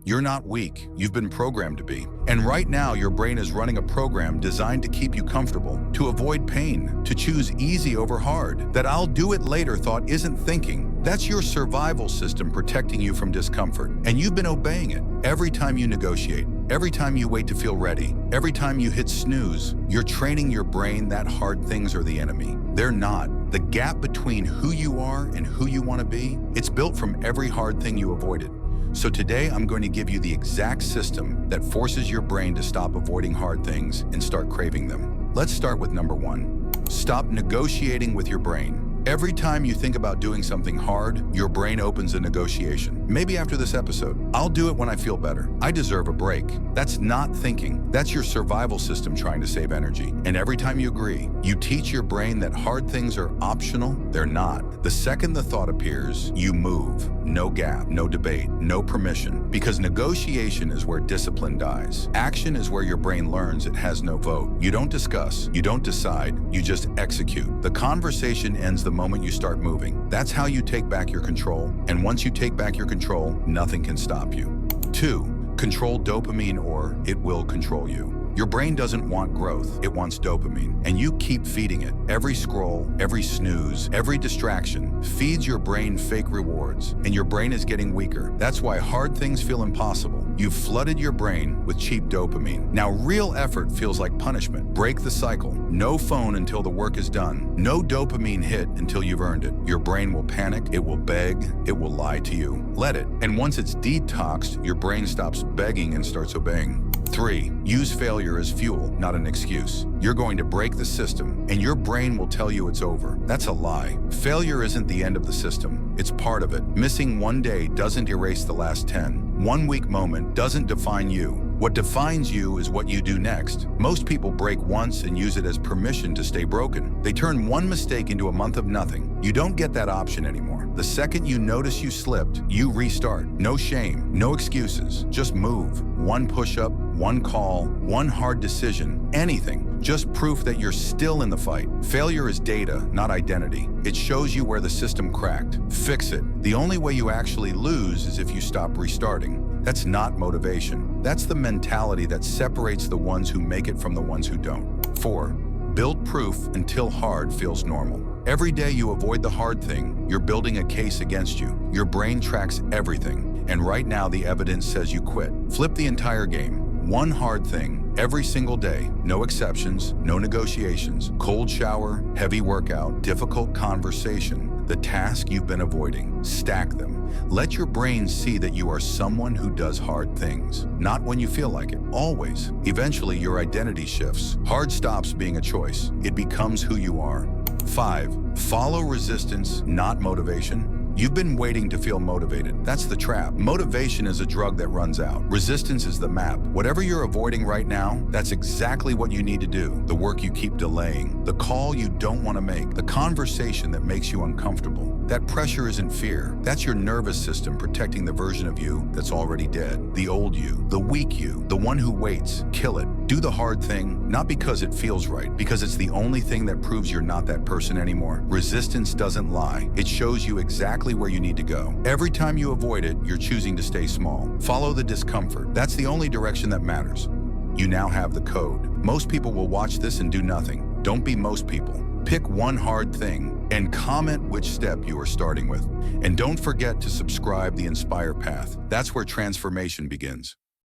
You're not weak. You've been programmed to be. And right now, your brain is running a program designed to keep you comfortable, to avoid pain, to choose easy over hard. That "I'll do it later" thought isn't thinking. That's your survival system protecting you from discomfort. And you've been obeying it. Every time you negotiate, every time you wait to feel ready, every time you hit snooze, you're training your brain that hard things are the enemy. They're not. The gap between who you are and who you want to be, it's built from every hard thing you avoided. So today, I'm going to give you the exact system that forces your brain to stop avoiding hard things and start craving them. Let's start with number 1. Stop negotiating with your brain. Every time you think about doing something hard, your brain opens a negotiation. Maybe after this episode, "I'll do it when I feel better. I deserve a break." That's not thinking. That's your survival system trying to save energy. And every time you agree, you teach your brain that hard things are optional. They're not. The second the thought appears, you move. No gap, no debate, no permission. Because negotiation is where discipline dies. Action is where your brain learns it has no vote. You don't discuss, you don't decide, you just execute. The conversation ends the moment you start moving. That's how you take back your control. And once you take back your control, nothing can stop you. 2. Control dopamine or it will control you. Your brain doesn't want growth, it wants dopamine. And you keep feeding it. Every scroll, every snooze, every distraction feeds your brain fake rewards. And your brain is getting weaker. That's why hard things feel impossible. You've flooded your brain with cheap dopamine. Now real effort feels like punishment. Break the cycle. No phone until the work is done. No dopamine hit until you've earned it. Your brain will panic, it will beg, it will lie to you. Let it. And once it's detoxed, your brain stops begging and starts obeying. 3. Use failure as fuel, not an excuse. You're going to break the system, and your brain will tell you it's over. That's a lie. Failure isn't the end of the system. It's part of it. Missing one day doesn't erase the last 10. One weak moment doesn't define you. What defines you is what you do next. Most people break once and use it as permission to stay broken. They turn one mistake into a month of nothing. You don't get that option anymore. The second you notice you slipped, you restart. No shame, no excuses. Just move. One push-up, one call, one hard decision, anything. Just proof that you're still in the fight. Failure is data, not identity. It shows you where the system cracked. Fix it. The only way you actually lose is if you stop restarting. That's not motivation. That's the mentality that separates the ones who make it from the ones who don't. 4. Build proof until hard feels normal. Every day you avoid the hard thing, you're building a case against you. Your brain tracks everything. And right now the evidence says you quit. Flip the entire game. One hard thing every single day. No exceptions, no negotiations. Cold shower, heavy workout, difficult conversation. The task you've been avoiding. Stack them. Let your brain see that you are someone who does hard things. Not when you feel like it, always. Eventually, your identity shifts. Hard stops being a choice. It becomes who you are. 5. Follow resistance, not motivation. You've been waiting to feel motivated. That's the trap. Motivation is a drug that runs out. Resistance is the map. Whatever you're avoiding right now, that's exactly what you need to do. The work you keep delaying, the call you don't want to make, the conversation that makes you uncomfortable. That pressure isn't fear. That's your nervous system protecting the version of you that's already dead. The old you, the weak you, the one who waits. Kill it. Do the hard thing, not because it feels right, because it's the only thing that proves you're not that person anymore. Resistance doesn't lie. It shows you exactly where you need to go. Every time you avoid it, you're choosing to stay small. Follow the discomfort. That's the only direction that matters. You now have the code. Most people will watch this and do nothing. Don't be most people. Pick one hard thing and comment which step you are starting with. And don't forget to subscribe the Inspire Path. That's where transformation begins.